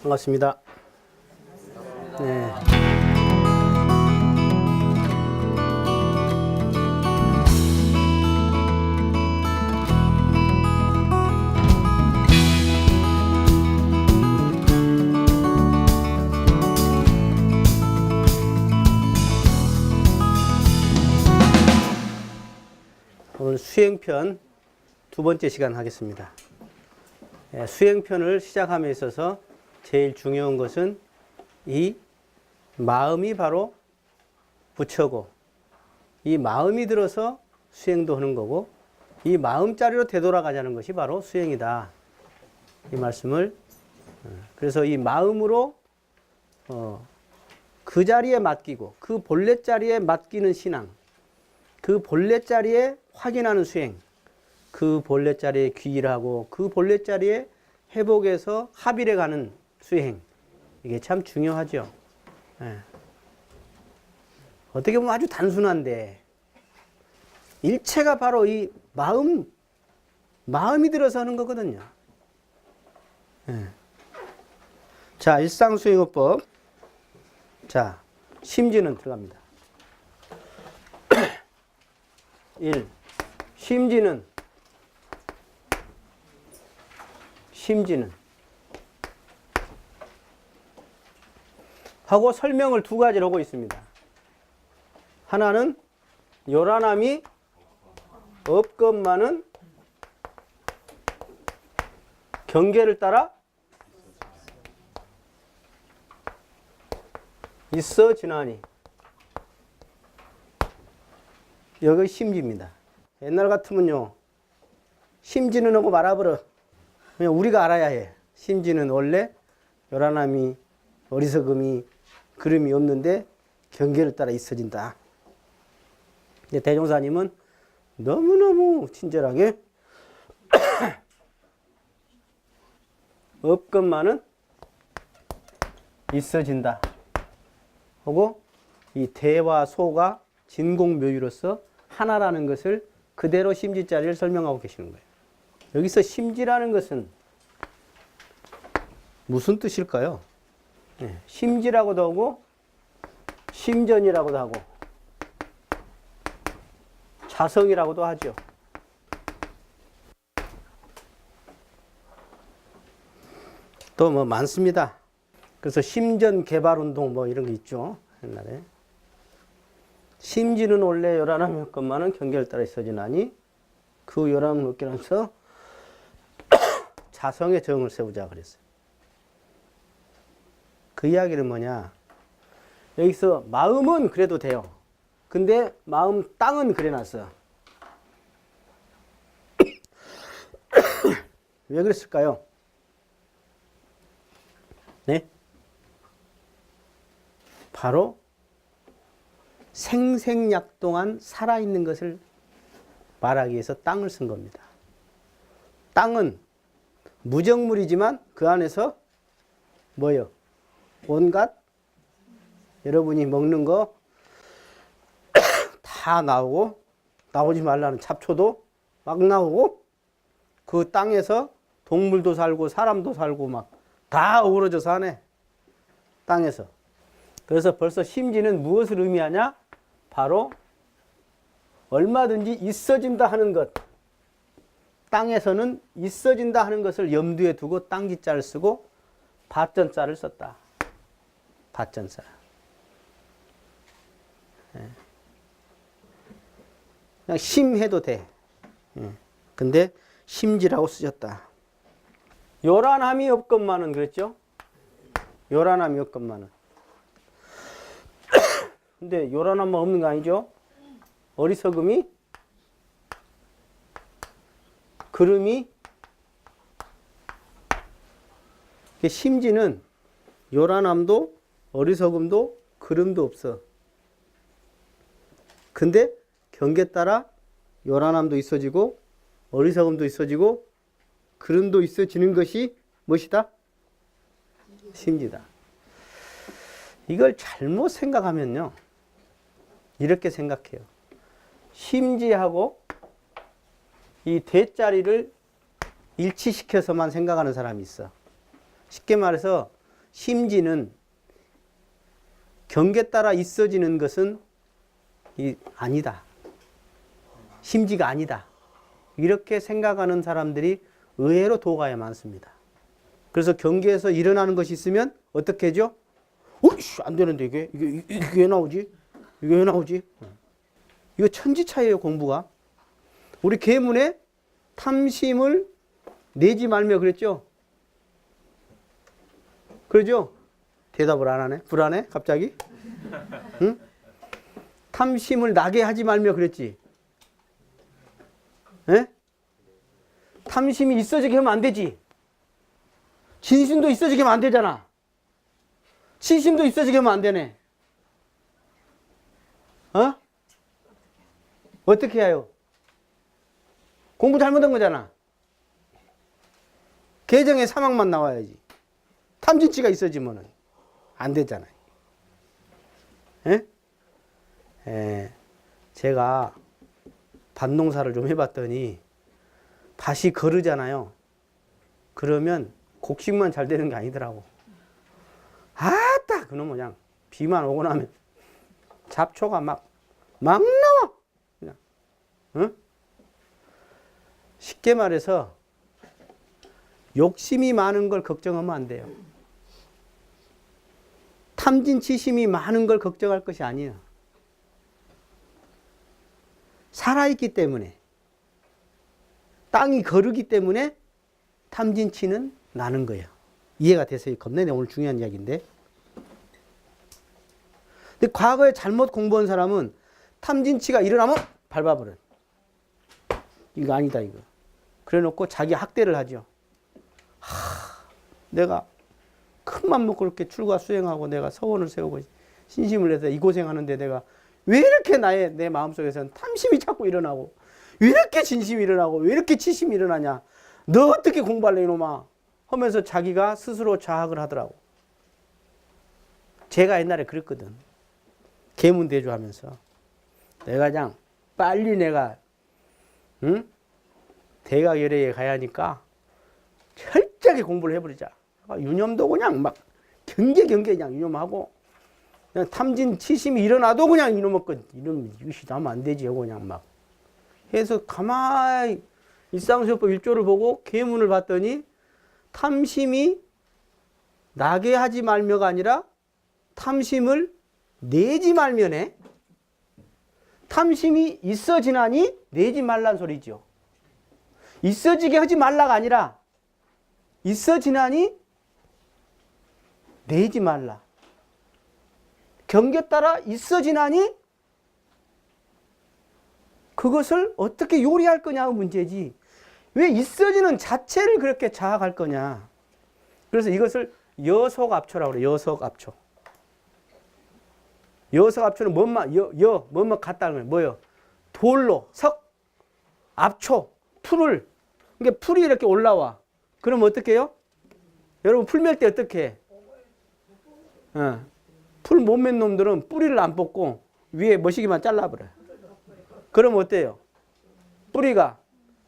반갑습니다. 네. 오늘 수행편 두 번째 시간 하겠습니다. 수행편을 시작함에 있어서 제일 중요한 것은 이 마음이 바로 부처고, 이 마음이 들어서 수행도 하는 거고, 이 마음자리로 되돌아가자는 것이 바로 수행이다. 이 말씀을, 그래서 이 마음으로 그 자리에 맡기고, 그 본래 자리에 맡기는 신앙, 그 본래 자리에 확인하는 수행, 그 본래 자리에 귀일하고 그 본래 자리에 회복해서 합일해 가는 수행, 이게 참 중요하죠. 예. 어떻게 보면 아주 단순한데 일체가 바로 이 마음이 들어서 하는 거거든요. 예. 자, 일상수행어법. 자, 심지는 들어갑니다. 1. 심지는 하고 설명을 두 가지로 하고 있습니다. 하나는 요란함이 없건만은 경계를 따라 있어지나니, 여기 심지입니다. 옛날 같으면요, 심지는 하고 말아버려. 그냥 우리가 알아야 해. 심지는 원래 요란함이, 어리석음이, 그름이 없는데 경계를 따라 있어진다. 근데 대종사님은 너무너무 친절하게 없건만은 있어진다 하고, 이 대와 소가 진공묘유로서 하나라는 것을 그대로 심지자리를 설명하고 계시는 거예요. 여기서 심지라는 것은 무슨 뜻일까요? 네, 심지라고도 하고 심전이라고도 하고 자성이라고도 하죠. 또 뭐 많습니다. 그래서 심전 개발 운동 뭐 이런 게 있죠. 옛날에. 심지는 원래 요란함이 없건만은 경계를 따라 있어지나니 그 요란함을 얻게 하면서 자성의 정을 세우자 그랬어요. 그 이야기는 뭐냐? 여기서 마음은 그래도 돼요. 근데 마음 땅은 그래놨어요. 왜 그랬을까요? 네? 바로 생생약동한 살아있는 것을 말하기 위해서 땅을 쓴 겁니다. 땅은 무정물이지만 그 안에서 뭐요? 온갖 여러분이 먹는 거 다 나오고, 나오지 말라는 잡초도 막 나오고, 그 땅에서 동물도 살고 사람도 살고 막 다 어우러져 사네. 땅에서. 그래서 벌써 심지는 무엇을 의미하냐? 바로 얼마든지 있어진다 하는 것. 땅에서는 있어진다 하는 것을 염두에 두고 땅기자를 쓰고 밭전자를 썼다. 밭전자. 그냥 심해도 돼. 근데 심지라고 쓰셨다. 요란함이 없건만은 그랬죠? 요란함이 없건만은. 근데 요란함만 없는 거 아니죠? 어리석음이, 그름이, 심지는 요란함도 어리석음도 그름도 없어. 근데 경계 따라 요란함도 있어지고 어리석음도 있어지고 그름도 있어지는 것이 무엇이다? 심지다. 이걸 잘못 생각하면요, 이렇게 생각해요. 심지하고 이 대자리를 일치시켜서만 생각하는 사람이 있어. 쉽게 말해서 심지는 경계 따라 있어지는 것은 아니다. 심지가 아니다. 이렇게 생각하는 사람들이 의외로 도가에 많습니다. 그래서 경계에서 일어나는 것이 있으면 어떻게 하죠? 어이씨, 안 되는데 이게 왜 나오지? 이게 왜 나오지? 이거 천지차이에요, 공부가. 우리 계문에 탐심을 내지 말며 그랬죠? 그러죠? 대답을 안 하네? 불안해? 갑자기? 응? 탐심을 나게 하지 말며 그랬지? 에? 탐심이 있어지게 하면 안 되지? 진심도 있어지게 하면 안 되잖아. 치심도 있어지게 하면 안 되네. 어? 어떻게 해요? 공부 잘못한 거잖아. 계정에 사망만 나와야지. 탐진치가 있어지면은 안 되잖아요. 제가 밭농사를 좀 해봤더니 밭이 거르잖아요. 그러면 곡식만 잘 되는 게 아니더라고. 아따, 그놈 그냥 비만 오고 나면 잡초가 막 나와. 그냥. 응? 쉽게 말해서 욕심이 많은 걸 걱정하면 안 돼요. 탐진치심이 많은 걸 걱정할 것이 아니에요. 살아있기 때문에, 땅이 거르기 때문에 탐진치는 나는 거예요. 이해가 되세요? 겁내네. 오늘 중요한 이야기인데. 근데 과거에 잘못 공부한 사람은 탐진치가 일어나면 밟아버려. 이거 아니다, 이거. 그래 놓고 자기 학대를 하죠. 내가 큰 맘 먹고 그렇게 출가 수행하고 내가 서원을 세우고 신심을 내서 이 고생하는데 내가 왜 이렇게 내 마음속에서는 탐심이 자꾸 일어나고 왜 이렇게 진심이 일어나고 왜 이렇게 치심이 일어나냐. 너 어떻게 공부할래 이놈아 하면서 자기가 스스로 자학을 하더라고. 제가 옛날에 그랬거든. 계문대조 하면서 내가 그냥 빨리 내가 대가열애에 가야 하니까 철저하게 공부를 해버리자. 유념도 그냥 막 경계 그냥 유념하고 그냥 탐진 치심이 일어나도 그냥 이놈의 것 이놈 이것이 나면 안 되지 하고 그냥 막 해서 가만히 일상수요법 1조를 보고 계문을 봤더니 탐심이 나게 하지 말며가 아니라 탐심을 내지 말며네. 탐심이 있어지나니 내지 말란 소리죠. 있어지게 하지 말라가 아니라 있어지나니 내지 말라. 경계 따라 있어지나니 그것을 어떻게 요리할 거냐가 문제지. 왜 있어지는 자체를 그렇게 자학할 거냐. 그래서 이것을 여속압초라고 그래요. 여속압초. 여속압초는 뭐만 같다는 거예요. 뭐요? 돌로 석 압초 풀을 그러니까 풀이 이렇게 올라와. 그럼 어떻게 해요? 여러분 풀 맬 때 어떻게 해? 풀 못 맨 놈들은 뿌리를 안 뽑고 위에 머시기만 잘라버려요. 그럼 어때요? 뿌리가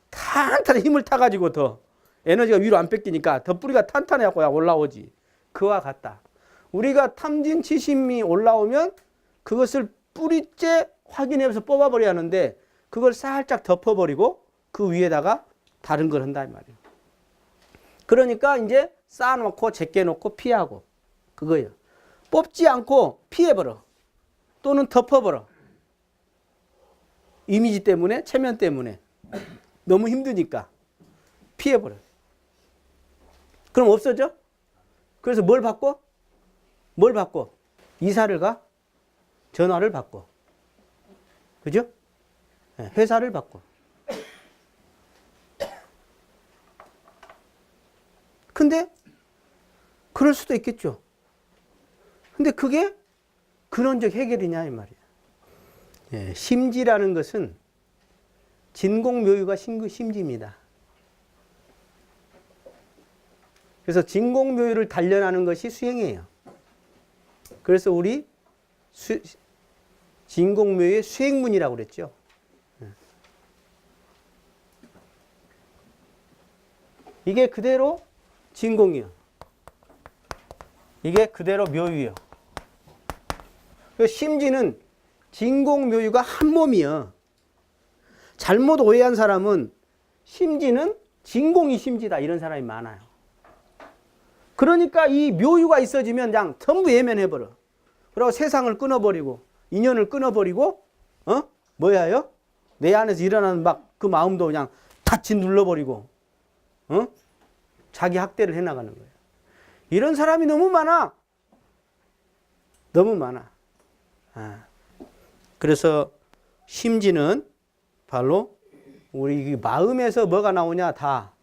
탄탄히 힘을 타가지고 더 에너지가 위로 안 뺏기니까 더 뿌리가 탄탄해갖고 올라오지. 그와 같다. 우리가 탐진치심이 올라오면 그것을 뿌리째 확인해서 뽑아버려야 하는데 그걸 살짝 덮어버리고 그 위에다가 다른 걸 한다 이 말이에요. 그러니까 이제 쌓아놓고 제껴놓고 피하고 그거예요. 뽑지 않고 피해버려. 또는 덮어버려. 이미지 때문에, 체면 때문에. 너무 힘드니까 피해버려. 그럼 없어져? 그래서 뭘 바꿔? 뭘 바꿔? 이사를 가? 전화를 바꿔. 그죠? 회사를 바꿔. 근데 그럴 수도 있겠죠. 근데 그게 근원적 해결이냐 이 말이야. 심지라는 것은 진공묘유가 심지입니다. 그래서 진공묘유를 단련하는 것이 수행이에요. 그래서 우리 진공묘유의 수행문이라고 그랬죠. 이게 그대로 진공이에요. 이게 그대로 묘유예요. 심지는 진공묘유가 한 몸이요. 잘못 오해한 사람은 심지는 진공이 심지다 이런 사람이 많아요. 그러니까 이 묘유가 있어지면 그냥 전부 예면해버려. 그리고 세상을 끊어버리고 인연을 끊어버리고 뭐야요? 내 안에서 일어나는 막 그 마음도 그냥 닫히 눌러버리고 자기 학대를 해나가는 거예요. 이런 사람이 너무 많아. 너무 많아. 그래서 심지는 바로 우리 마음에서 뭐가 나오냐 다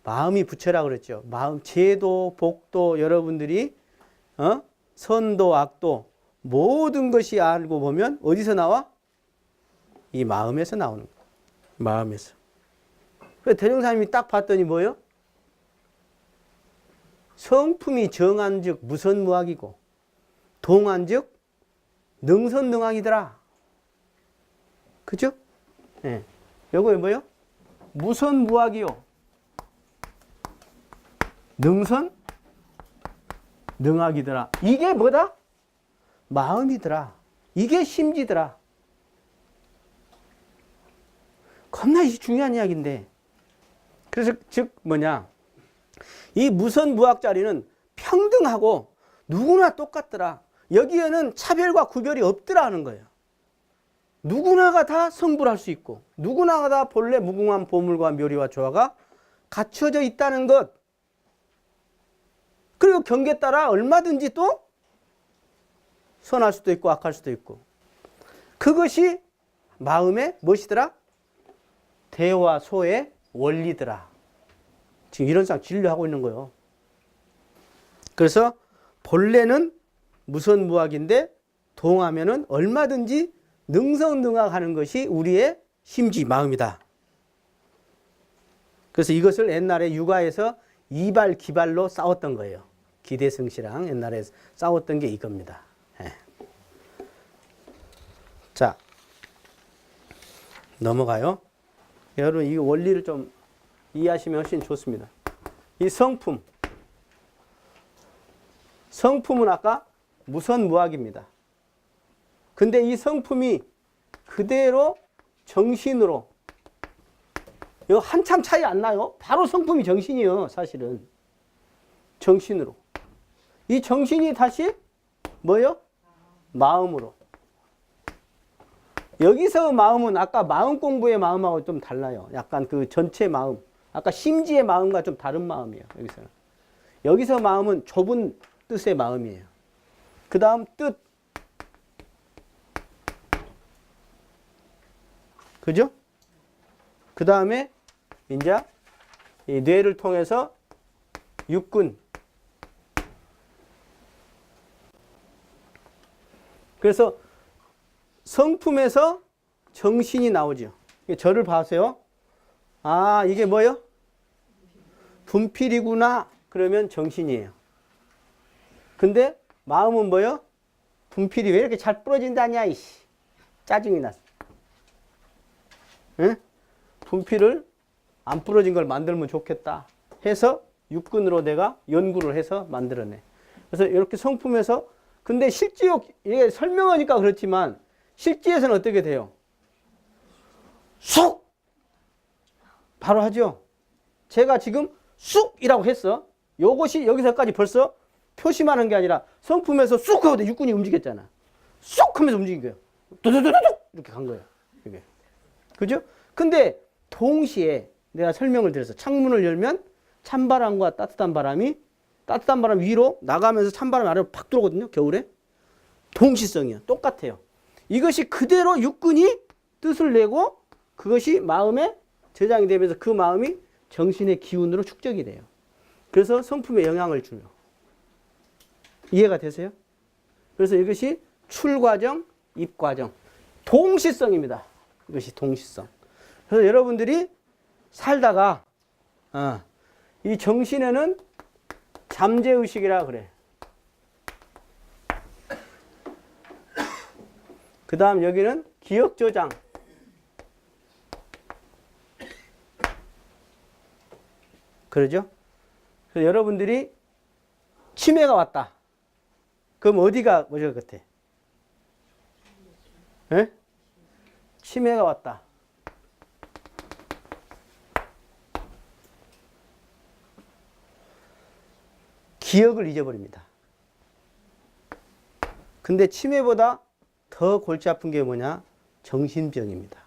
마음이 부처라 그랬죠. 마음, 죄도 복도 여러분들이 선도 악도 모든 것이 알고 보면 어디서 나와? 이 마음에서 나오는 거예요. 마음에서. 그래서 대종사님이 딱 봤더니 뭐예요? 성품이 정한즉 무선무악이고 동한즉 능선능악이더라. 그죠? 예. 요거 뭐예요? 무선무악이요. 능선능악이더라. 이게 뭐다? 마음이더라. 이게 심지더라. 겁나 중요한 이야기인데. 그래서 즉 뭐냐? 이 무선무악자리는 평등하고 누구나 똑같더라. 여기에는 차별과 구별이 없더라 하는 거예요. 누구나가 다 성불할 수 있고 누구나가 다 본래 무궁한 보물과 묘리와 조화가 갖춰져 있다는 것. 그리고 경계에 따라 얼마든지 또 선할 수도 있고 악할 수도 있고. 그것이 마음의 무엇이더라? 대와 소의 원리더라. 지금 이런 상 진료하고 있는 거예요. 그래서 본래는 무선무악인데 동하면은 얼마든지 능선능악하는 것이 우리의 심지 마음이다. 그래서 이것을 옛날에 육아에서 이발 기발로 싸웠던 거예요. 기대승 씨랑 옛날에 싸웠던 게 이겁니다. 예. 자, 넘어가요. 여러분 이 원리를 좀 이해하시면 훨씬 좋습니다. 이 성품은 아까 무선무악입니다. 근데 이 성품이 그대로 정신으로 이거 한참 차이 안 나요? 바로 성품이 정신이에요. 사실은 정신으로 이 정신이 다시 뭐요? 마음으로. 여기서 마음은 아까 마음 공부의 마음하고 좀 달라요. 약간 그 전체 마음, 아까 심지의 마음과 좀 다른 마음이에요. 여기서는. 여기서 마음은 좁은 뜻의 마음이에요. 그 다음 뜻. 그죠? 그 다음에 이제 이 뇌를 통해서 육군. 그래서 성품에서 정신이 나오죠. 저를 봐세요. 아, 이게 뭐예요? 분필이구나. 그러면 정신이에요. 근데 마음은 뭐예요? 분필이 왜 이렇게 잘 부러진다냐, 이씨. 짜증이 났어. 응? 분필을 안 부러진 걸 만들면 좋겠다 해서 육군으로 내가 연구를 해서 만들어내. 그래서 이렇게 성품에서, 근데 실제로 이게 설명하니까 그렇지만 실제에서는 어떻게 돼요? 쑥! 바로 하죠. 제가 지금 쑥이라고 했어. 요것이 여기서까지 벌써 표시하는 게 아니라 성품에서 쑥 하고 육군이 움직였잖아. 쑥 하면서 움직인 거예요. 두두두두둑 이렇게 간 거예요. 이게. 그죠? 근데 동시에 내가 설명을 드렸어. 창문을 열면 찬바람과 따뜻한 바람 위로 나가면서 찬바람 아래로 팍 들어오거든요. 겨울에. 동시성이요. 똑같아요. 이것이 그대로 육군이 뜻을 내고 그것이 마음에 저장이 되면서 그 마음이 정신의 기운으로 축적이 돼요. 그래서 성품에 영향을 줘요. 이해가 되세요? 그래서 이것이 출과정, 입과정. 동시성입니다. 이것이 동시성. 그래서 여러분들이 살다가 이 정신에는 잠재의식이라 그래. 그 다음 여기는 기억저장. 그러죠? 그래서 여러분들이 치매가 왔다. 그럼 어디가 뭐죠 같아? 에? 치매가 왔다. 기억을 잊어버립니다. 근데 치매보다 더 골치 아픈 게 뭐냐? 정신병입니다.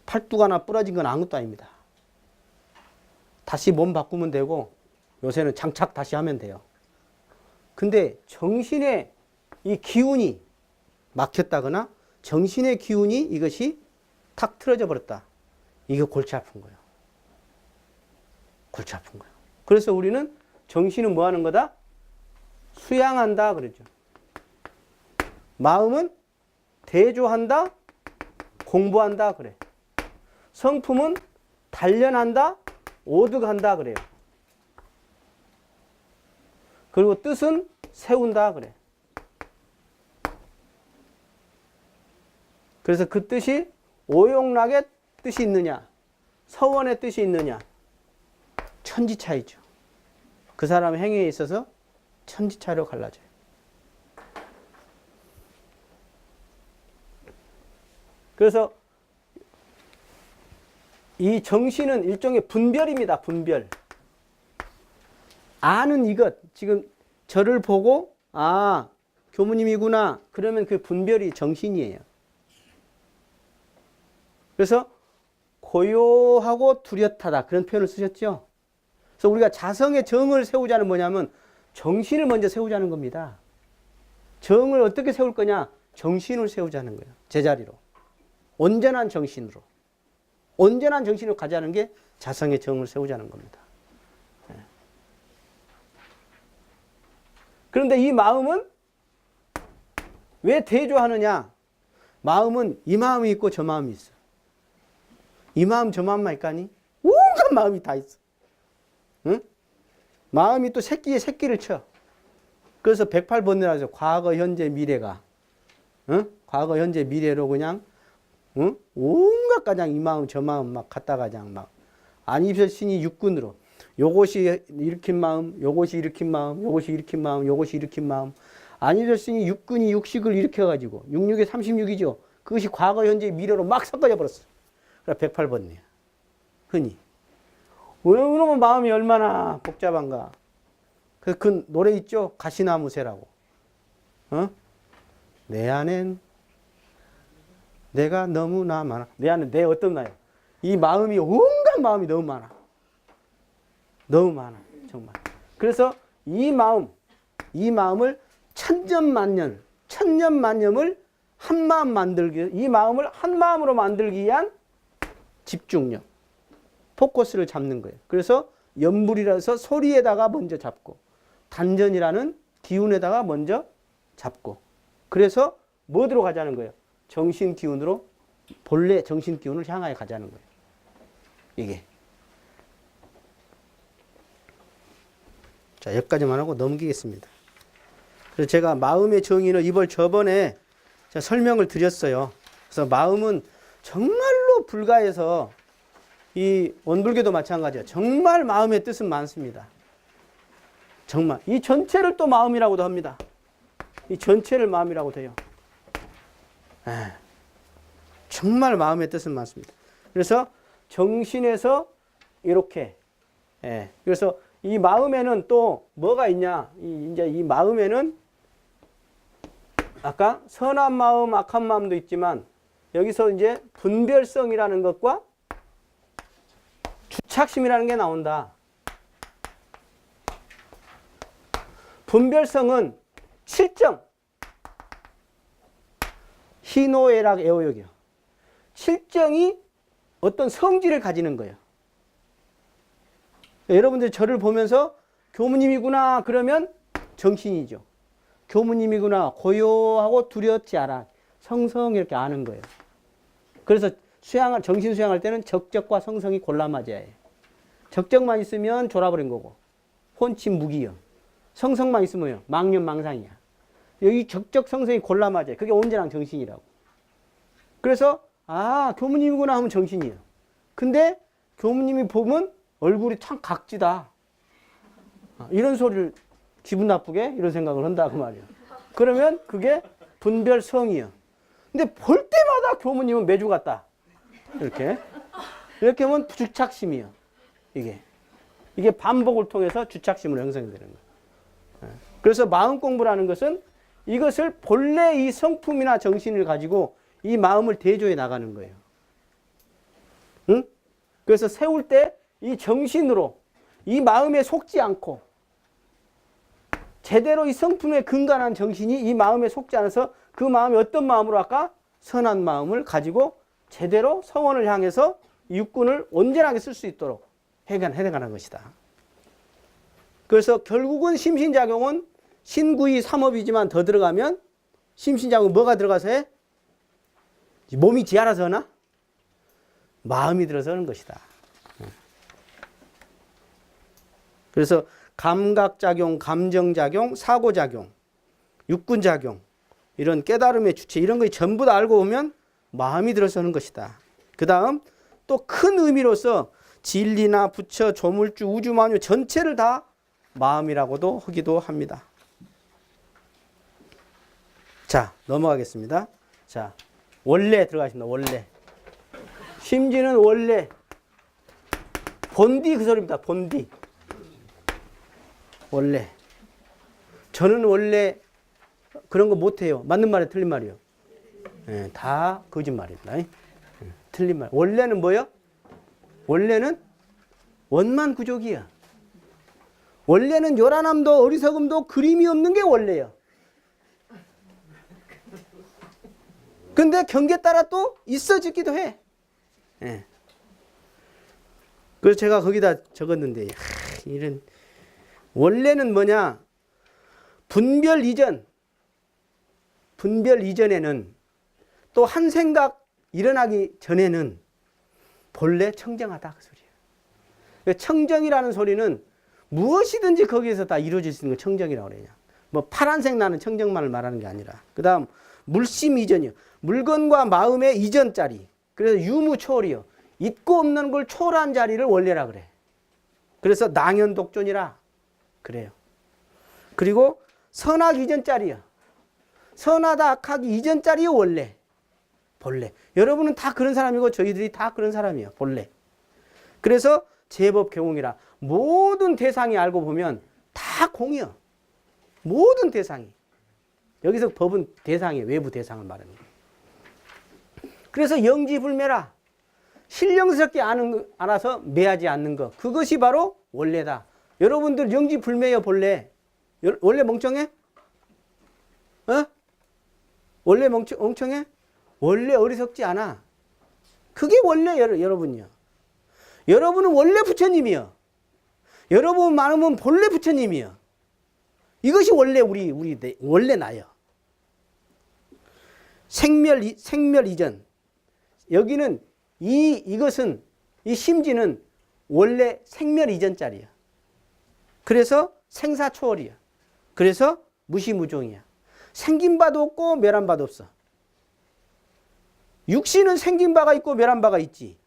팔뚝 하나 부러진 건 아무것도 아닙니다. 다시 몸 바꾸면 되고 요새는 장착 다시 하면 돼요. 근데 정신의 이 기운이 막혔다거나 정신의 기운이 이것이 탁 틀어져 버렸다. 이게 골치 아픈 거예요. 골치 아픈 거예요. 그래서 우리는 정신은 뭐 하는 거다? 수양한다 그러죠. 마음은 대조한다, 공부한다 그래. 성품은 단련한다, 오득한다 그래요. 그리고 뜻은 세운다 그래. 그래서 그 뜻이 오용락의 뜻이 있느냐, 서원의 뜻이 있느냐, 천지차이죠. 그 사람의 행위에 있어서 천지차이로 갈라져요. 그래서 이 정신은 일종의 분별입니다. 분별. 아는 이것, 지금 저를 보고 아, 교무님이구나. 그러면 그 분별이 정신이에요. 그래서 고요하고 뚜렷하다. 그런 표현을 쓰셨죠. 그래서 우리가 자성의 정을 세우자는 뭐냐면 정신을 먼저 세우자는 겁니다. 정을 어떻게 세울 거냐? 정신을 세우자는 거예요. 제자리로. 온전한 정신으로. 온전한 정신으로 가자는 게 자성의 정을 세우자는 겁니다. 그런데 이 마음은 왜 대조하느냐? 마음은 이 마음이 있고 저 마음이 있어. 이 마음 저 마음만 있까니? 온갖 마음이 다 있어. 응? 마음이 또 새끼에 새끼를 쳐. 그래서 108번이라서 과거, 현재, 미래가 응? 과거, 현재, 미래로 그냥 응? 온갖 가장 이 마음 저 마음 막 갖다가 그냥 막 안입설신이 육군으로 요것이 일으킨 마음, 요것이 일으킨 마음, 요것이 일으킨 마음, 요것이 일으킨 마음. 안입설신이 육군이 육식을 일으켜가지고 66에 36이죠. 그것이 과거, 현재, 미래로 막 섞어져 버렸어. 그래 108번이야. 흔히. 그러면 마음이 얼마나 복잡한가. 그 노래 있죠? 가시나무 새라고. 어? 내 안엔 내가 너무나 많아. 내 안에 내 어떤 나요? 이 마음이 온갖 마음이 너무 많아. 너무 많아. 정말. 그래서 이 마음을 천년만년을 한 마음 만들기, 이 마음을 한 마음으로 만들기 위한 집중력, 포커스를 잡는 거예요. 그래서 연불이라서 소리에다가 먼저 잡고 단전이라는 기운에다가 먼저 잡고 그래서 뭐로 가자는 거예요? 정신 기운으로 본래 정신 기운을 향하여 가자는 거예요. 이게. 자, 여기까지만 하고 넘기겠습니다. 그래서 제가 마음의 정의는 이번 저번에 제가 설명을 드렸어요. 그래서 마음은 정말로 불가해서 이 원불교도 마찬가지예요. 정말 마음의 뜻은 많습니다. 정말 이 전체를 또 마음이라고도 합니다. 이 전체를 마음이라고도 해요. 정말 마음의 뜻은 많습니다. 그래서 정신에서 이렇게 그래서 이 마음에는 또 뭐가 있냐? 이제 이 마음에는 아까 선한 마음, 악한 마음도 있지만 여기서 이제 분별성이라는 것과 주착심이라는 게 나온다. 분별성은 칠정, 희노애락 애호역이요. 칠정이 어떤 성질을 가지는 거예요. 여러분들 저를 보면서 교무님이구나 그러면 정신이죠. 교무님이구나 고요하고 두렵지 않아. 성성 이렇게 아는 거예요. 그래서 정신 수양할 때는 적적과 성성이 골라 맞아야 해요. 적적만 있으면 졸아버린 거고 혼침 무기요. 성성만 있으면요 망념망상이야. 여기 적적 성성이 골라 맞아요. 그게 온전한 정신이라고. 그래서 교무님이구나 하면 정신이에요. 근데 교무님이 보면 얼굴이 참 각지다. 이런 소리를 기분 나쁘게 이런 생각을 한다 그 말이야. 그러면 그게 분별성이야. 근데 볼 때마다 교무님은 매주 같다. 이렇게 하면 주착심이야. 이게 반복을 통해서 주착심으로 형성이 되는 거야. 그래서 마음 공부라는 것은 이것을 본래 이 성품이나 정신을 가지고 이 마음을 대조해 나가는 거예요. 응? 그래서 세울 때 이 정신으로 이 마음에 속지 않고 제대로 이 성품에 근간한 정신이 이 마음에 속지 않아서 그 마음이 어떤 마음으로 아까 선한 마음을 가지고 제대로 성원을 향해서 육군을 온전하게 쓸 수 있도록 해나가는 것이다. 그래서 결국은 심신작용은 신구이 삼업이지만 더 들어가면 심신작용은 뭐가 들어가서 해? 몸이 지 알아서 하나? 마음이 들어서 하는 것이다. 그래서 감각작용, 감정작용, 사고작용, 육군작용 이런 깨달음의 주체 이런 거 전부 다 알고 보면 마음이 들어서 하는 것이다. 그 다음 또 큰 의미로서 진리나 부처, 조물주, 우주만유 전체를 다 마음이라고도 하기도 합니다. 자, 넘어가겠습니다. 자, 원래 들어가겠습니다. 원래. 심지는 원래. 본디 그 소리입니다. 본디. 원래. 저는 원래 그런 거 못해요. 맞는 말이에요? 틀린 말이에요? 네, 다 거짓말입니다. 틀린 말. 원래는 뭐예요? 원래는 원만구족이야. 원래는 요란함도 어리석음도 그림이 없는 게 원래야. 근데 경계에 따라 또 있어지기도 해. 예. 그래서 제가 거기다 적었는데, 이런, 원래는 뭐냐? 분별 이전에는 또 한 생각 일어나기 전에는 본래 청정하다. 그 소리야. 청정이라는 소리는 무엇이든지 거기에서 다 이루어질 수 있는 걸 청정이라고 그래요. 뭐 파란색 나는 청정만을 말하는 게 아니라. 그 다음 물심 이전이요. 물건과 마음의 이전 자리. 그래서 유무초월이요. 있고 없는 걸 초월한 자리를 원래라 그래. 그래서 낭연독존이라 그래요. 그리고 선악 이전 자리요. 선하다 악하기 이전 자리요 원래. 본래. 여러분은 다 그런 사람이고 저희들이 다 그런 사람이에요. 본래. 그래서 제법 경공이라 모든 대상이 알고 보면 다 공이요. 모든 대상이. 여기서 법은 대상이에요. 외부 대상을 말하는 거예요. 그래서 영지불매라. 신령스럽게 알아서 매하지 않는 것. 그것이 바로 원래다. 여러분들 영지불매요 본래. 원래 멍청해? 어? 원래 멍청해? 원래 어리석지 않아. 그게 원래 여러분이요. 여러분은 원래 부처님이요. 여러분 많으면 본래 부처님이요. 이것이 원래 원래 나요. 생멸 이전. 여기는 이것은 이 심지는 원래 생멸 이전 자리야. 그래서 생사초월이야. 그래서 무시무종이야. 생긴 바도 없고 멸한 바도 없어. 육신은 생긴 바가 있고 멸한 바가 있지.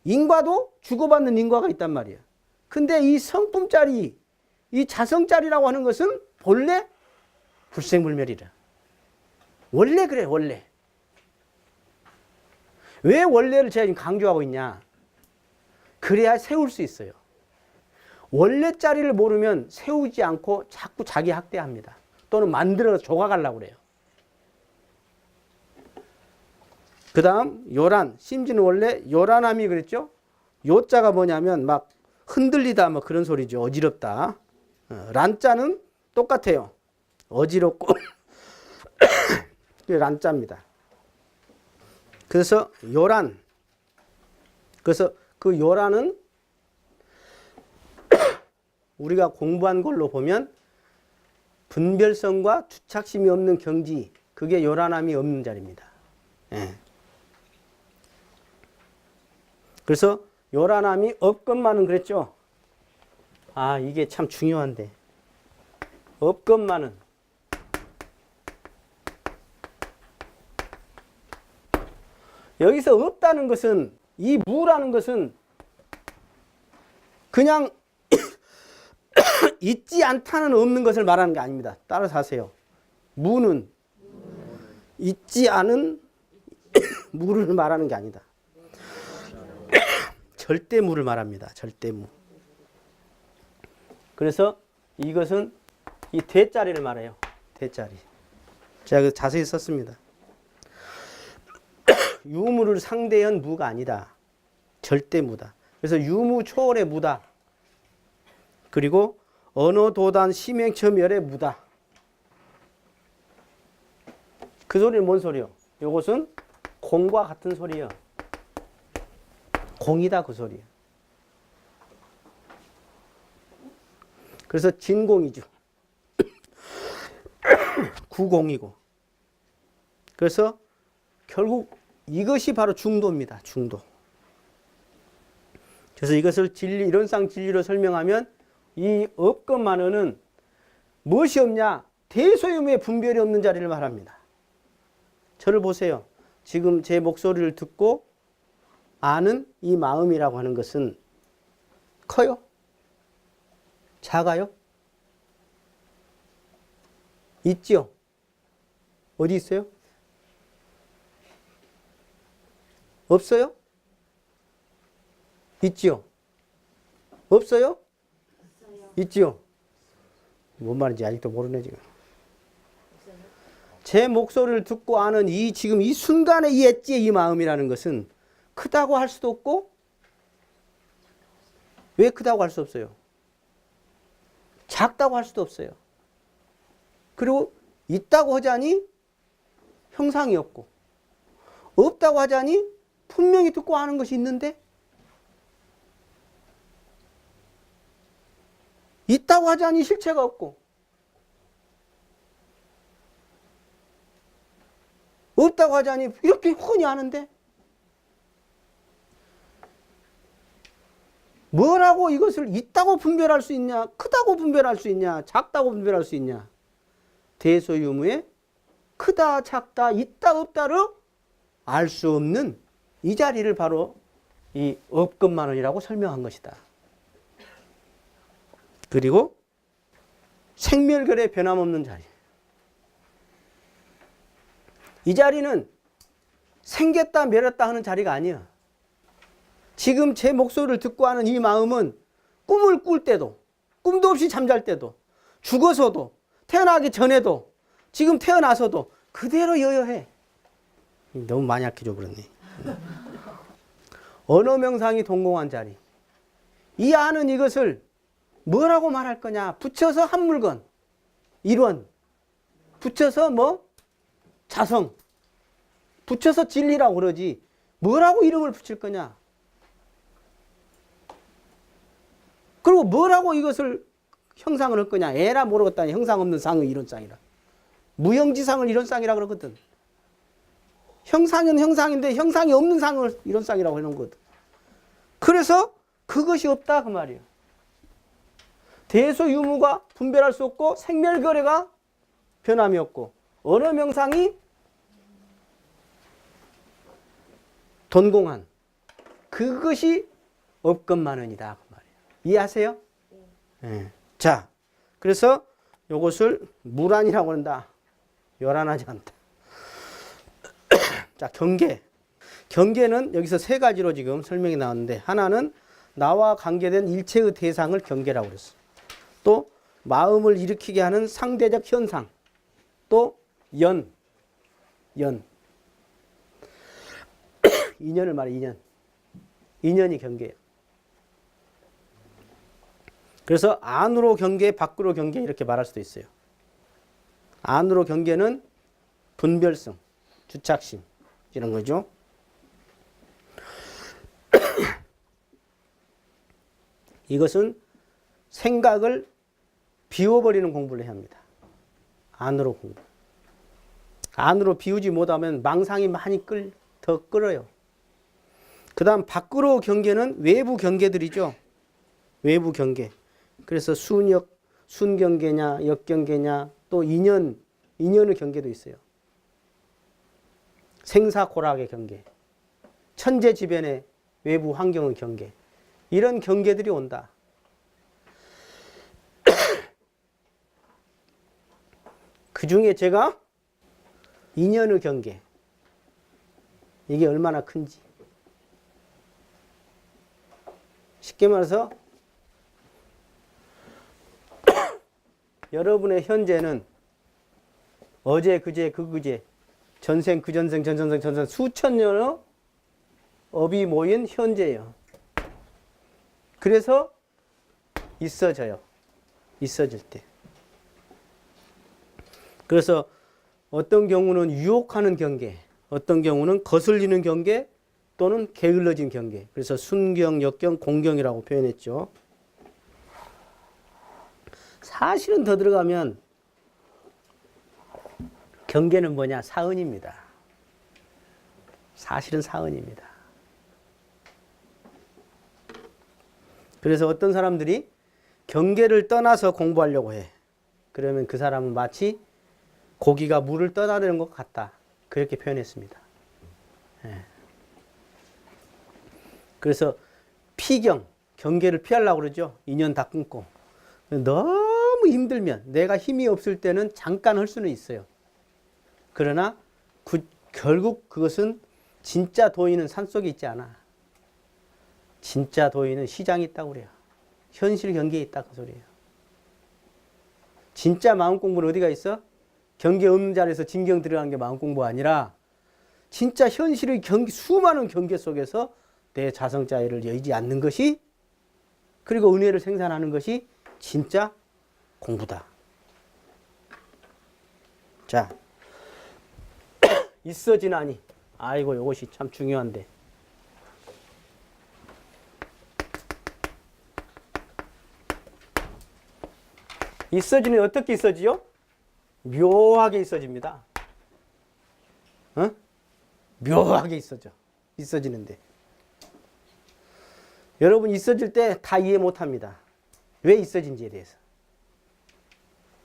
인과도 주고받는 인과가 있단 말이야. 근데 이 성품짜리, 이 자성짜리라고 하는 것은 본래 불생불멸이라. 원래 그래, 원래. 왜 원래를 제가 지금 강조하고 있냐? 그래야 세울 수 있어요. 원래 자리를 모르면 세우지 않고 자꾸 자기 학대합니다. 또는 만들어서 조각하려고 그래요. 그 다음 요란, 심지는 원래 요란함이 그랬죠? 요자가 뭐냐면 막 흔들리다 뭐 그런 소리죠. 어지럽다. 란자는 똑같아요. 어지럽고 란자입니다. 그래서 요란. 그래서 그 요란은 우리가 공부한 걸로 보면 분별성과 주착심이 없는 경지, 그게 요란함이 없는 자리입니다. 예. 그래서 요란함이 없건만은 그랬죠. 아, 이게 참 중요한데. 없건만은. 여기서 없다는 것은, 이 무라는 것은 그냥 있지 않다는 없는 것을 말하는 게 아닙니다. 따라서 하세요. 무는 있지 않은 무를 말하는 게 아니다. 절대무를 말합니다. 절대무. 그래서 이것은 이 대자리를 말해요. 대자리. 제가 자세히 썼습니다. 유무를 상대한 무가 아니다. 절대무다. 그래서 유무 초월의 무다. 그리고 언어도단 심행처멸의 무다. 그 소리는 뭔 소리요? 이것은 공과 같은 소리요. 공이다 그 소리요. 그래서 진공이죠. 구공이고. 그래서 결국 이것이 바로 중도입니다. 중도. 그래서 이것을 진리, 이론상 진리로 설명하면 이 없건만어는 무엇이 없냐? 대소유무의 분별이 없는 자리를 말합니다. 저를 보세요. 지금 제 목소리를 듣고 아는 이 마음이라고 하는 것은 커요? 작아요? 있지요? 어디 있어요? 없어요? 있지요? 없어요? 있지요? 뭔 말인지 아직도 모르네 지금. 제 목소리를 듣고 아는 이 지금 이 순간의 이 엣지의 이 마음이라는 것은 크다고 할 수도 없고 왜 크다고 할 수 없어요? 작다고 할 수도 없어요. 그리고 있다고 하자니 형상이 없고 없다고 하자니 분명히 듣고 아는 것이 있는데 있다고 하자니 실체가 없고 없다고 하자니 이렇게 흔히 아는데 뭐라고 이것을 있다고 분별할 수 있냐, 크다고 분별할 수 있냐, 작다고 분별할 수 있냐. 대소유무에 크다, 작다, 있다, 없다를 알 수 없는 이 자리를 바로 이 없건만원이라고 설명한 것이다. 그리고 생멸결의 변함없는 자리. 이 자리는 생겼다 멸했다 하는 자리가 아니야. 지금 제 목소리를 듣고 하는 이 마음은 꿈을 꿀 때도, 꿈도 없이 잠잘 때도, 죽어서도, 태어나기 전에도, 지금 태어나서도 그대로 여여해. 너무 많이 약해져 버렸네. 언어명상이 동공한 자리. 이 아는 이것을 뭐라고 말할 거냐? 붙여서 한 물건, 일원, 붙여서 뭐 자성, 붙여서 진리라고 그러지 뭐라고 이름을 붙일 거냐? 그리고 뭐라고 이것을 형상을 할 거냐? 에라 모르겠다니 형상 없는 상의 이론상이라. 무형지상을 이론상이라 그러거든. 형상은 형상인데 형상이 없는 상을 이론상이라고 해놓은 거거든. 그래서 그것이 없다 그 말이에요. 대소유무가 분별할 수 없고 생멸거래가 변함이 없고 언어명상이 돈공한 그것이 없건만원이다 그 말이에요. 이해하세요? 네. 자, 그래서 이것을 무란이라고 한다. 요란하지 않다. 자, 경계. 경계는 여기서 세 가지로 지금 설명이 나왔는데 하나는 나와 관계된 일체의 대상을 경계라고 그랬어요. 또 마음을 일으키게 하는 상대적 현상. 또 연. 인연을 말해 인연. 인연이 경계예요. 그래서 안으로 경계, 밖으로 경계 이렇게 말할 수도 있어요. 안으로 경계는 분별성, 주착심 이런 거죠. 이것은 생각을 비워버리는 공부를 해야 합니다. 안으로 공부. 안으로 비우지 못하면 망상이 많이 더 끌어요. 그 다음 밖으로 경계는 외부 경계들이죠. 외부 경계. 그래서 순경계냐, 역경계냐, 또 인연의 경계도 있어요. 생사고락의 경계, 천재지변의 외부 환경의 경계, 이런 경계들이 온다. 그 중에 제가 인연의 경계, 이게 얼마나 큰지. 쉽게 말해서 여러분의 현재는 어제, 그제, 그그제, 전생, 그전생, 전전생, 전전 수천 년의 업이 모인 현재예요. 그래서 있어져요. 있어질 때. 그래서 어떤 경우는 유혹하는 경계, 어떤 경우는 거슬리는 경계 또는 게을러진 경계. 그래서 순경, 역경, 공경이라고 표현했죠. 사실은 더 들어가면 경계는 뭐냐? 사은입니다. 사실은 사은입니다. 그래서 어떤 사람들이 경계를 떠나서 공부하려고 해. 그러면 그 사람은 마치 고기가 물을 떠나려는 것 같다. 그렇게 표현했습니다. 예. 그래서 피경, 경계를 피하려고 그러죠. 인연 다 끊고. 너무 힘들면, 내가 힘이 없을 때는 잠깐 할 수는 있어요. 그러나 결국 그것은 진짜 도인은 산속에 있지 않아. 진짜 도인은 시장에 있다고 그래요. 현실 경계에 있다 그 소리예요. 진짜 마음 공부는 어디가 있어? 경계 없는 자리에서 진경 들어간 게 마음 공부가 아니라 진짜 현실의 수많은 경계 속에서 내 자성자애를 여의지 않는 것이, 그리고 은혜를 생산하는 것이 진짜 공부다. 자, 있어지나니. 아이고, 이것이 참 중요한데. 있어지는 어떻게 있어지요? 묘하게 있어집니다. 어? 묘하게 있어지는데. 여러분 있어질 때 다 이해 못합니다. 왜 있어진지에 대해서.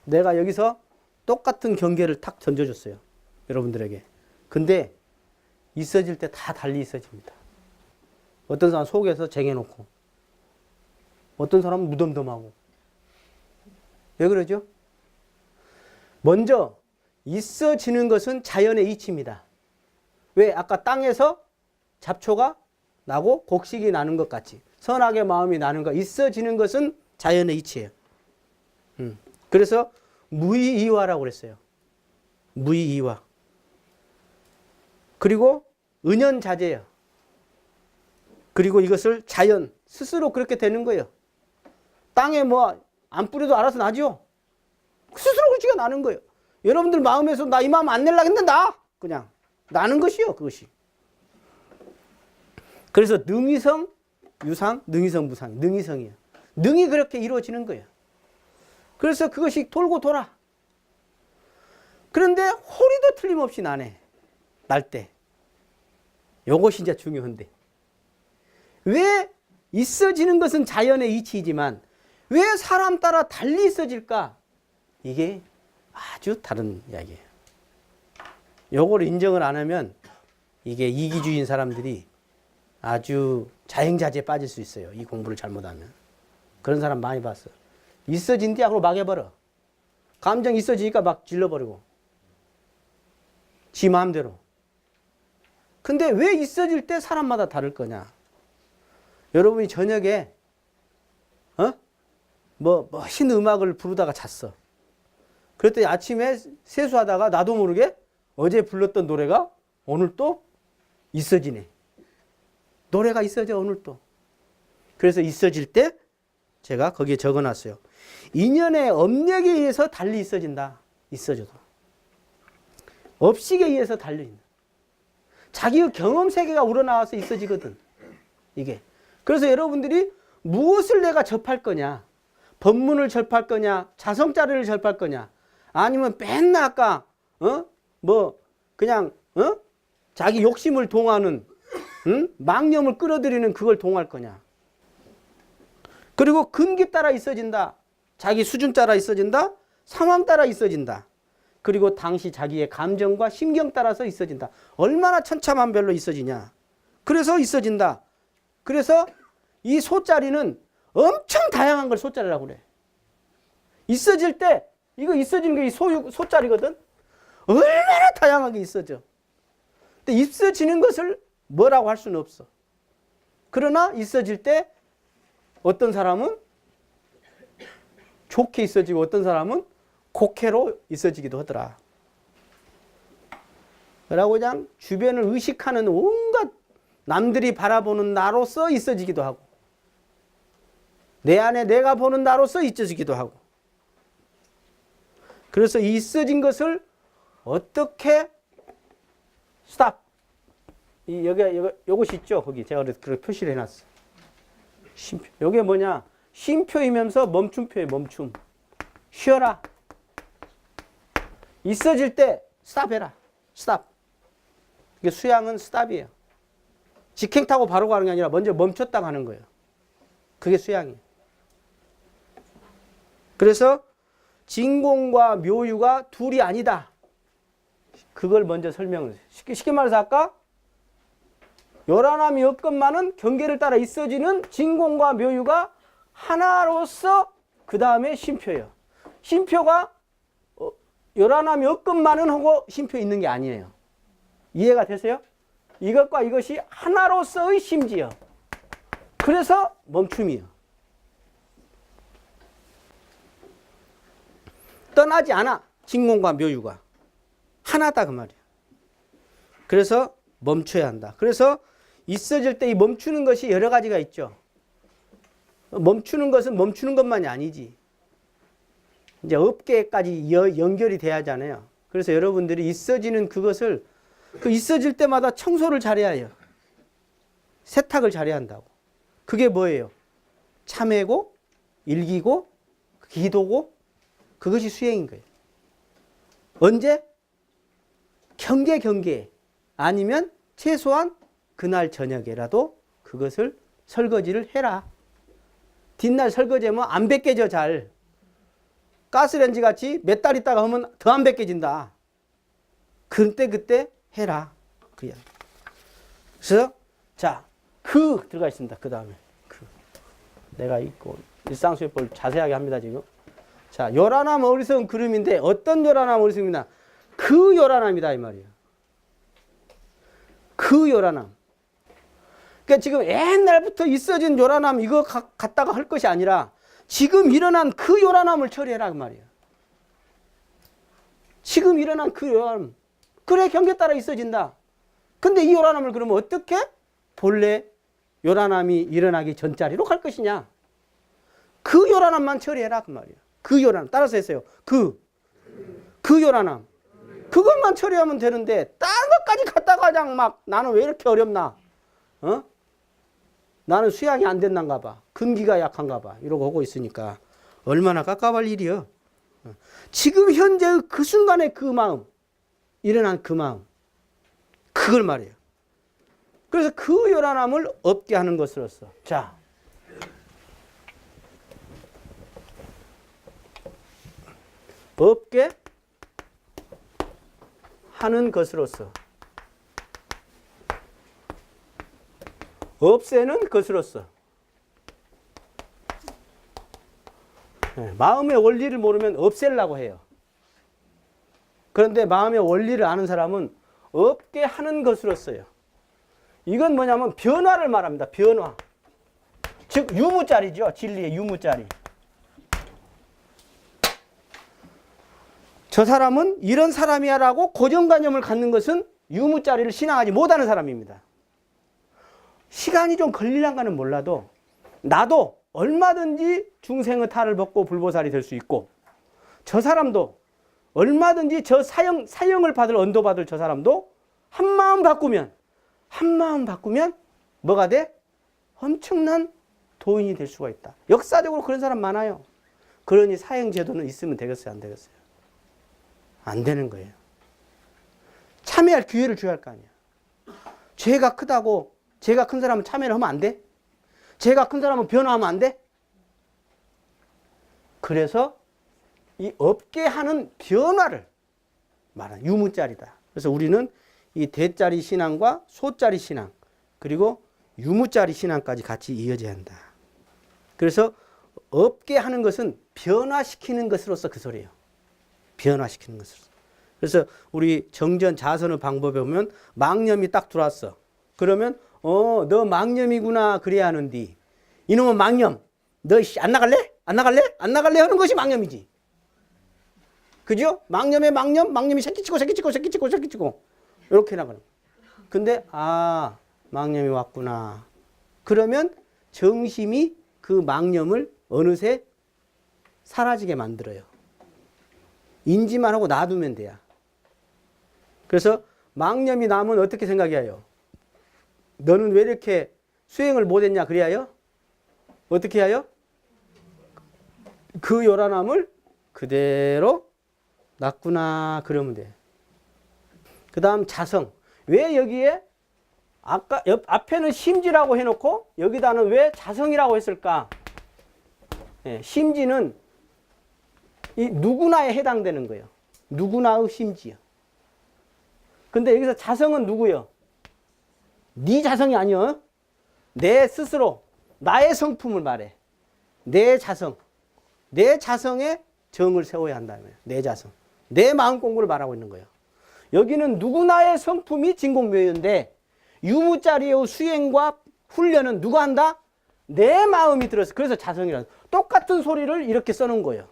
내가 여기서 똑같은 경계를 탁 던져줬어요. 여러분들에게. 근데 있어질 때 다 달리 있어집니다. 어떤 사람 속에서 쟁여놓고, 어떤 사람은 무덤덤하고. 왜 그러죠? 먼저 있어지는 것은 자연의 이치입니다. 왜? 아까 땅에서 잡초가 나고 곡식이 나는 것 같이 선악의 마음이 나는 것, 있어지는 것은 자연의 이치예요. 그래서 무의이화라고 그랬어요. 무의이화. 그리고 은연자재예요. 그리고 이것을 자연 스스로 그렇게 되는 거예요. 땅에 뭐 안 뿌려도 알아서 나죠. 스스로 그렇게 나는 거예요. 여러분들 마음에서 나 이 마음 안 내려고 했는데 나 그냥 나는 것이요, 그것이. 그래서 능이성, 유상, 능이성, 무상, 능이성이에요. 능이 그렇게 이루어지는 거예요. 그래서 그것이 돌고 돌아. 그런데 호리도 틀림없이 나네. 날 때. 요것이 이제 중요한데. 왜 있어지는 것은 자연의 이치이지만 왜 사람 따라 달리 있어질까? 이게 아주 다른 이야기예요. 요걸 인정을 안 하면 이게 이기주의인 사람들이 아주 자행자재에 빠질 수 있어요. 이 공부를 잘못하면. 그런 사람 많이 봤어. 있어진대 하고 막 해버려. 감정 있어지니까 막 질러버리고. 지 마음대로. 근데 왜 있어질 때 사람마다 다를 거냐? 여러분이 저녁에 흰 음악을 부르다가 잤어. 그랬더니 아침에 세수하다가 나도 모르게 어제 불렀던 노래가 오늘 또 있어지네. 노래가 있어져 오늘 또. 그래서 있어질 때 제가 거기에 적어놨어요. 인연의 업력에 의해서 달리 있어진다. 있어져도. 업식에 의해서 달려있는. 자기의 경험 세계가 우러나와서 있어지거든. 이게. 그래서 여러분들이 무엇을 내가 접할 거냐? 법문을 접할 거냐? 자성자리를 접할 거냐? 아니면 맨날 아까 그냥 자기 욕심을 동하는 망념을 끌어들이는 그걸 동할 거냐? 그리고 근기 따라 있어진다. 자기 수준 따라 있어진다. 상황 따라 있어진다. 그리고 당시 자기의 감정과 심경 따라서 있어진다. 얼마나 천차만별로 있어지냐. 그래서 있어진다. 그래서 이 소자리는 엄청 다양한 걸 소자리라고 그래. 있어질 때 이거 있어지는 게 이 소자리거든. 얼마나 다양하게 있어져. 근데 있어지는 것을 뭐라고 할 수는 없어. 그러나 있어질 때 어떤 사람은 좋게 있어지고 어떤 사람은 곡해로 있어지기도 하더라. 그러고 그냥 주변을 의식하는 온갖 남들이 바라보는 나로서 있어지기도 하고 내 안에 내가 보는 나로서 있어지기도 하고 그래서 이 있어진 것을 어떻게 스탑 요것이 있죠. 거기 제가 그렇게 표시를 해놨어. 쉼표. 요게 뭐냐? 쉼표이면서 멈춤표예요. 멈춤. 쉬어라. 있어질 때 스탑해라. 스탑. 이게 수양은 스탑이에요. 직행 타고 바로 가는 게 아니라 먼저 멈췄다 가는 거예요. 그게 수양이에요. 그래서 진공과 묘유가 둘이 아니다. 그걸 먼저 설명을 해요. 쉽게 말해서 아까 요란함이 없건만은 경계를 따라 있어지는 진공과 묘유가 하나로서 그 다음에 쉼표예요. 쉼표가 요란함이 없건만은 하고 쉼표 있는 게 아니에요. 이해가 되세요? 이것과 이것이 하나로서의 심지어. 그래서 멈춤이에요. 떠나지 않아. 진공과 묘유가. 하나다 그 말이에요. 그래서 멈춰야 한다. 그래서 있어질 때 이 멈추는 것이 여러 가지가 있죠. 멈추는 것은 멈추는 것만이 아니지. 이제 업계까지 연결이 돼야 하잖아요. 그래서 여러분들이 있어지는 그것을 그 있어질 때마다 청소를 잘해야 해요. 세탁을 잘해야 한다고. 그게 뭐예요? 참회고, 일기고, 기도고, 그것이 수행인 거예요. 언제? 경계. 아니면 최소한 그날 저녁에라도 그것을 설거지를 해라. 뒷날 설거지하면 안 벗겨져 잘. 가스레인지 같이 몇 달 있다가 하면 더 안 벗겨진다. 그때 해라. 그래서 자, 들어가 있습니다. 그 다음에 내가 있고 일상수요법을 자세하게 합니다 지금. 자, 요란함 어리석은 그름인데 어떤 요란함 어리석음이나 그 요란함이다 이 말이에요. 그 요란함. 그러니까 지금 옛날부터 있어진 요란함 이거 갖다가 할 것이 아니라 지금 일어난 그 요란함을 처리해라 그 말이에요. 지금 일어난 그 요란함. 그래 경계 따라 있어진다. 근데 이 요란함을 그러면 어떻게 본래 요란함이 일어나기 전자리로 갈 것이냐. 그 요란함만 처리해라 그 말이에요. 그 요란함. 따라서 했어요. 그 요란함. 그것만 처리하면 되는데 딴 것까지 갖다가 그냥 막 나는 왜 이렇게 어렵나. 나는 수양이 안 됐는가 봐. 근기가 약한가 봐. 이러고 오고 있으니까 얼마나 깝깝할 일이요. 지금 현재의 그 순간의 그 마음. 일어난 그 마음. 그걸 말이에요. 그래서 그 요란함을 없게 하는 것으로서. 자. 없게 하는 것으로서. 없애는 것으로서. 마음의 원리를 모르면 없애려고 해요. 그런데 마음의 원리를 아는 사람은 없게 하는 것으로서요. 이건 뭐냐면 변화를 말합니다. 변화. 즉 유무짜리죠. 진리의 유무짜리. 저 사람은 이런 사람이야 라고 고정관념을 갖는 것은 유무짜리를 신앙하지 못하는 사람입니다. 시간이 좀 걸릴란가는 몰라도 나도 얼마든지 중생의 탈을 벗고 불보살이 될 수 있고 저 사람도 얼마든지 저 사형을 받을 언도받을 저 사람도 한마음 바꾸면 뭐가 돼? 엄청난 도인이 될 수가 있다. 역사적으로 그런 사람 많아요. 그러니 사형 제도는 있으면 되겠어요? 안 되겠어요? 안 되는 거예요. 참여할 기회를 줘야 할 거 아니야. 죄가 크다고 죄가 큰 사람은 참여를 하면 안 돼? 죄가 큰 사람은 변화하면 안 돼? 그래서 이 없게 하는 변화를 말하는 유무짜리다. 그래서 우리는 이 대짜리 신앙과 소짜리 신앙 그리고 유무짜리 신앙까지 같이 이어져야 한다. 그래서 없게 하는 것은 변화시키는 것으로서 그 소리예요. 변화시키는 것을. 그래서 우리 정전 자선의 방법에 보면 망념이 딱 들어왔어. 그러면 너 망념이구나 그래야 하는데 이놈은 망념. 너 안 나갈래? 안 나갈래? 안 나갈래? 하는 것이 망념이지. 그죠? 망념에 망념이 새끼치고 이렇게 나가는. 근데 망념이 왔구나. 그러면 정심이 그 망념을 어느새 사라지게 만들어요. 인지만 하고 놔두면 돼요. 그래서 망념이 나면 어떻게 생각해요? 너는 왜 이렇게 수행을 못했냐 그래요? 어떻게 해요? 그 요란함을 그대로 놨구나 그러면 돼. 그 다음 자성. 왜 여기에 아까 앞에는 심지라고 해놓고 여기다는 왜 자성이라고 했을까? 예, 심지는 이 누구나에 해당되는 거예요. 누구나의 심지요. 근데 여기서 자성은 누구요? 네 자성이 아니요. 내 스스로 나의 성품을 말해. 내 자성. 내 자성에 정을 세워야 한다면 내 자성. 내 마음 공부를 말하고 있는 거예요. 여기는 누구나의 성품이 진공묘연인데 유무자리의 수행과 훈련은 누가 한다? 내 마음이 들어서. 그래서 자성이라는 똑같은 소리를 이렇게 써놓은 거예요.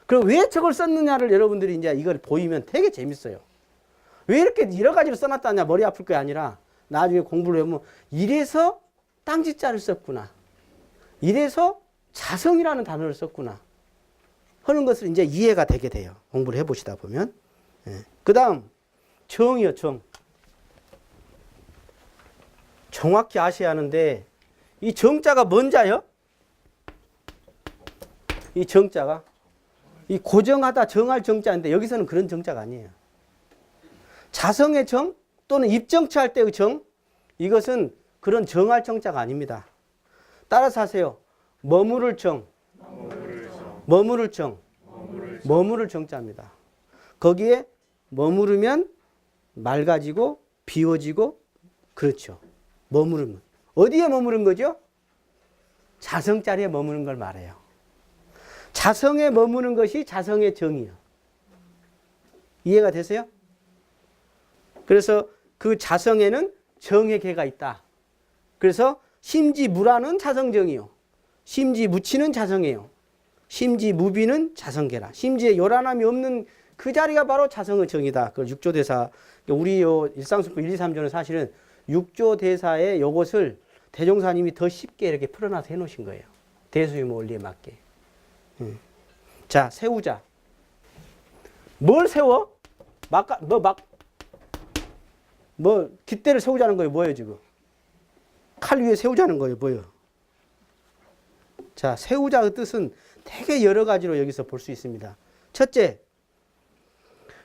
그럼 왜 저걸 썼느냐를 여러분들이 이제 이걸 보이면 되게 재밌어요. 왜 이렇게 여러 가지로 써놨다냐 머리 아플 게 아니라 나중에 공부를 해보면 이래서 땅지자를 썼구나. 이래서 자성이라는 단어를 썼구나. 하는 것을 이제 이해가 되게 돼요. 공부를 해보시다 보면. 예. 그 다음 정이요. 정. 정확히 아셔야 하는데 이 정자가 뭔 자요? 이 정자가 이 고정하다 정할 정자인데 여기서는 그런 정자가 아니에요. 자성의 정 또는 입정치할 때의 정 이것은 그런 정할 정자가 아닙니다. 따라서 하세요. 머무를 정. 머무를 정. 머무를 정자입니다. 거기에 머무르면 맑아지고 비워지고 그렇죠. 머무르면. 어디에 머무른 거죠? 자성자리에 머무는 걸 말해요. 자성에 머무는 것이 자성의 정이요. 이해가 되세요? 그래서 그 자성에는 정의 개가 있다. 그래서 심지무라는 자성정이요. 심지무치는 자성이에요. 심지무비는 자성계라. 심지에 요란함이 없는 그 자리가 바로 자성의 정이다. 그 육조대사. 우리 요 일상수법 1, 2, 3조는 사실은 육조대사의 요것을 대종사님이 더 쉽게 이렇게 풀어놔서 해놓으신 거예요. 대수유무 원리에 맞게. 자, 세우자. 뭘 세워? 깃대를 세우자는 거예요. 뭐예요, 지금? 칼 위에 세우자는 거예요. 뭐예요? 자, 세우자의 뜻은 되게 여러 가지로 여기서 볼 수 있습니다. 첫째,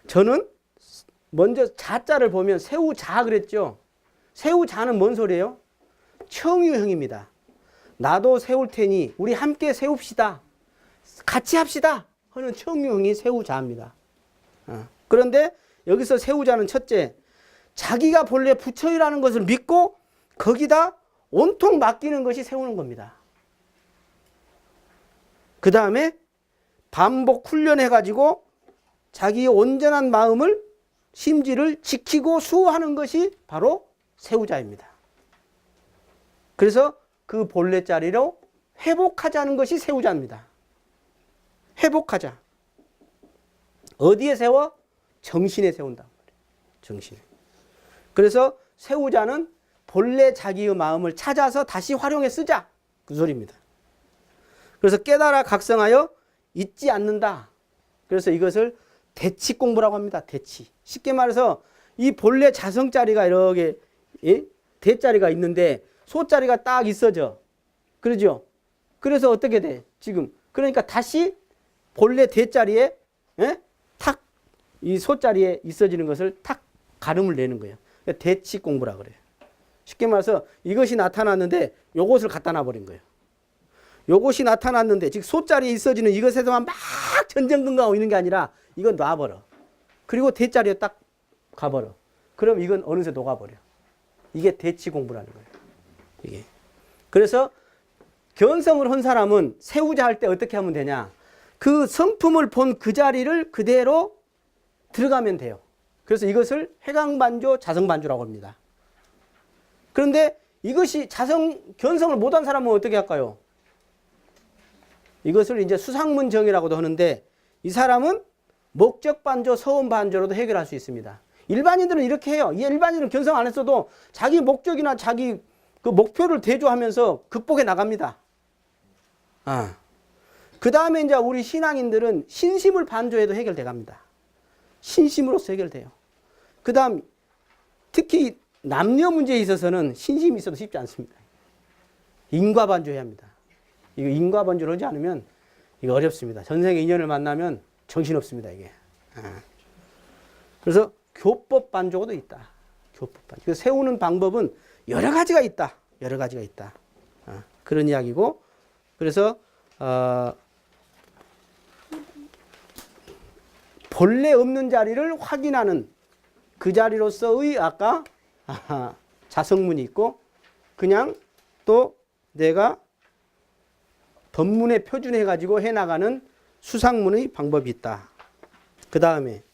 저는 먼저 자자를 보면 세우자 그랬죠. 세우자는 뭔 소리예요? 청유형입니다. 나도 세울 테니 우리 함께 세웁시다. 같이 합시다 하는 청유형이 세우자입니다. 그런데 여기서 세우자는 첫째, 자기가 본래 부처이라는 것을 믿고 거기다 온통 맡기는 것이 세우는 겁니다. 그 다음에 반복 훈련해가지고 자기의 온전한 마음을 심지를 지키고 수호하는 것이 바로 세우자입니다. 그래서 그 본래 자리로 회복하자는 것이 세우자입니다. 회복하자. 어디에 세워? 정신에 세운다. 정신에. 그래서 세우자는 본래 자기의 마음을 찾아서 다시 활용해 쓰자. 그 소리입니다. 그래서 깨달아 각성하여 잊지 않는다. 그래서 이것을 대치 공부라고 합니다. 대치. 쉽게 말해서 이 본래 자성자리가 이렇게 대자리가 있는데 소자리가 딱 있어져. 그러죠? 그래서 어떻게 돼? 지금. 그러니까 다시 본래 대자리에 탁 이 소자리에 있어지는 것을 탁 가름을 내는 거예요. 대치 공부라 그래요. 쉽게 말해서 이것이 나타났는데 요것을 갖다 놔버린 거예요. 요것이 나타났는데 즉 소자리에 있어지는 이것에서만 막 전전긍긍하고 있는 게 아니라 이건 놔버려. 그리고 대자리에 딱 가버려. 그럼 이건 어느새 녹아버려. 이게 대치 공부라는 거예요. 이게. 그래서 견성을 한 사람은 세우자 할 때 어떻게 하면 되냐. 그 성품을 본 그 자리를 그대로 들어가면 돼요. 그래서 이것을 해강반조, 자성반조라고 합니다. 그런데 이것이 견성을 못한 사람은 어떻게 할까요? 이것을 이제 수상문정이라고도 하는데 이 사람은 목적반조, 서원반조로도 해결할 수 있습니다. 일반인들은 이렇게 해요. 이 일반인은 견성 안 했어도 자기 목적이나 자기 그 목표를 대조하면서 극복해 나갑니다. 그 다음에 이제 우리 신앙인들은 신심을 반조해도 해결돼 갑니다. 신심으로서 해결돼요. 그 다음 특히 남녀 문제에 있어서는 신심이 있어도 쉽지 않습니다. 인과반조해야 합니다. 이거 인과반조를 하지 않으면 이거 어렵습니다. 전생의 인연을 만나면 정신없습니다, 이게. 그래서 교법반조도 있다. 교법반조. 그 세우는 방법은 여러 가지가 있다. 여러 가지가 있다. 그런 이야기고, 그래서 본래 없는 자리를 확인하는 그 자리로서의 아까 자성문이 있고, 그냥 또 내가 법문에 표준해 가지고 해나가는 수상문의 방법이 있다. 그 다음에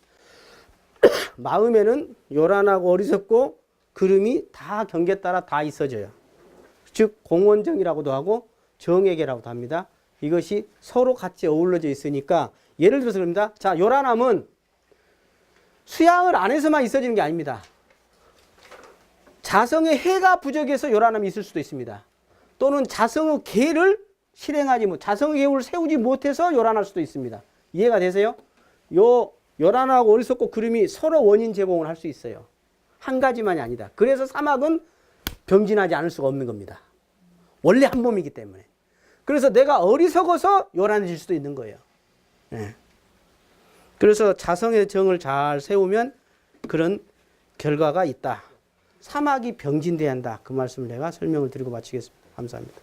마음에는 요란하고 어리석고 그름이 다 경계에 따라 다 있어져요. 즉 공원정이라고도 하고 정액이라고도 합니다. 이것이 서로 같이 어우러져 있으니까, 예를 들어서 그럽니다. 자, 요란함은 수양을 안 해서만 있어지는 게 아닙니다. 자성의 해가 부족해서 요란함이 있을 수도 있습니다. 또는 자성의 계를 실행하지 못, 자성의 계를 세우지 못해서 요란할 수도 있습니다. 이해가 되세요? 요란하고 어리석고 그름이 서로 원인 제공을 할 수 있어요. 한 가지만이 아니다. 그래서 사막은 병진하지 않을 수가 없는 겁니다. 원래 한 몸이기 때문에. 그래서 내가 어리석어서 요란해질 수도 있는 거예요. 네. 그래서 자성의 정을 잘 세우면 그런 결과가 있다. 사막이 병진돼야 한다. 그 말씀을 내가 설명을 드리고 마치겠습니다. 감사합니다.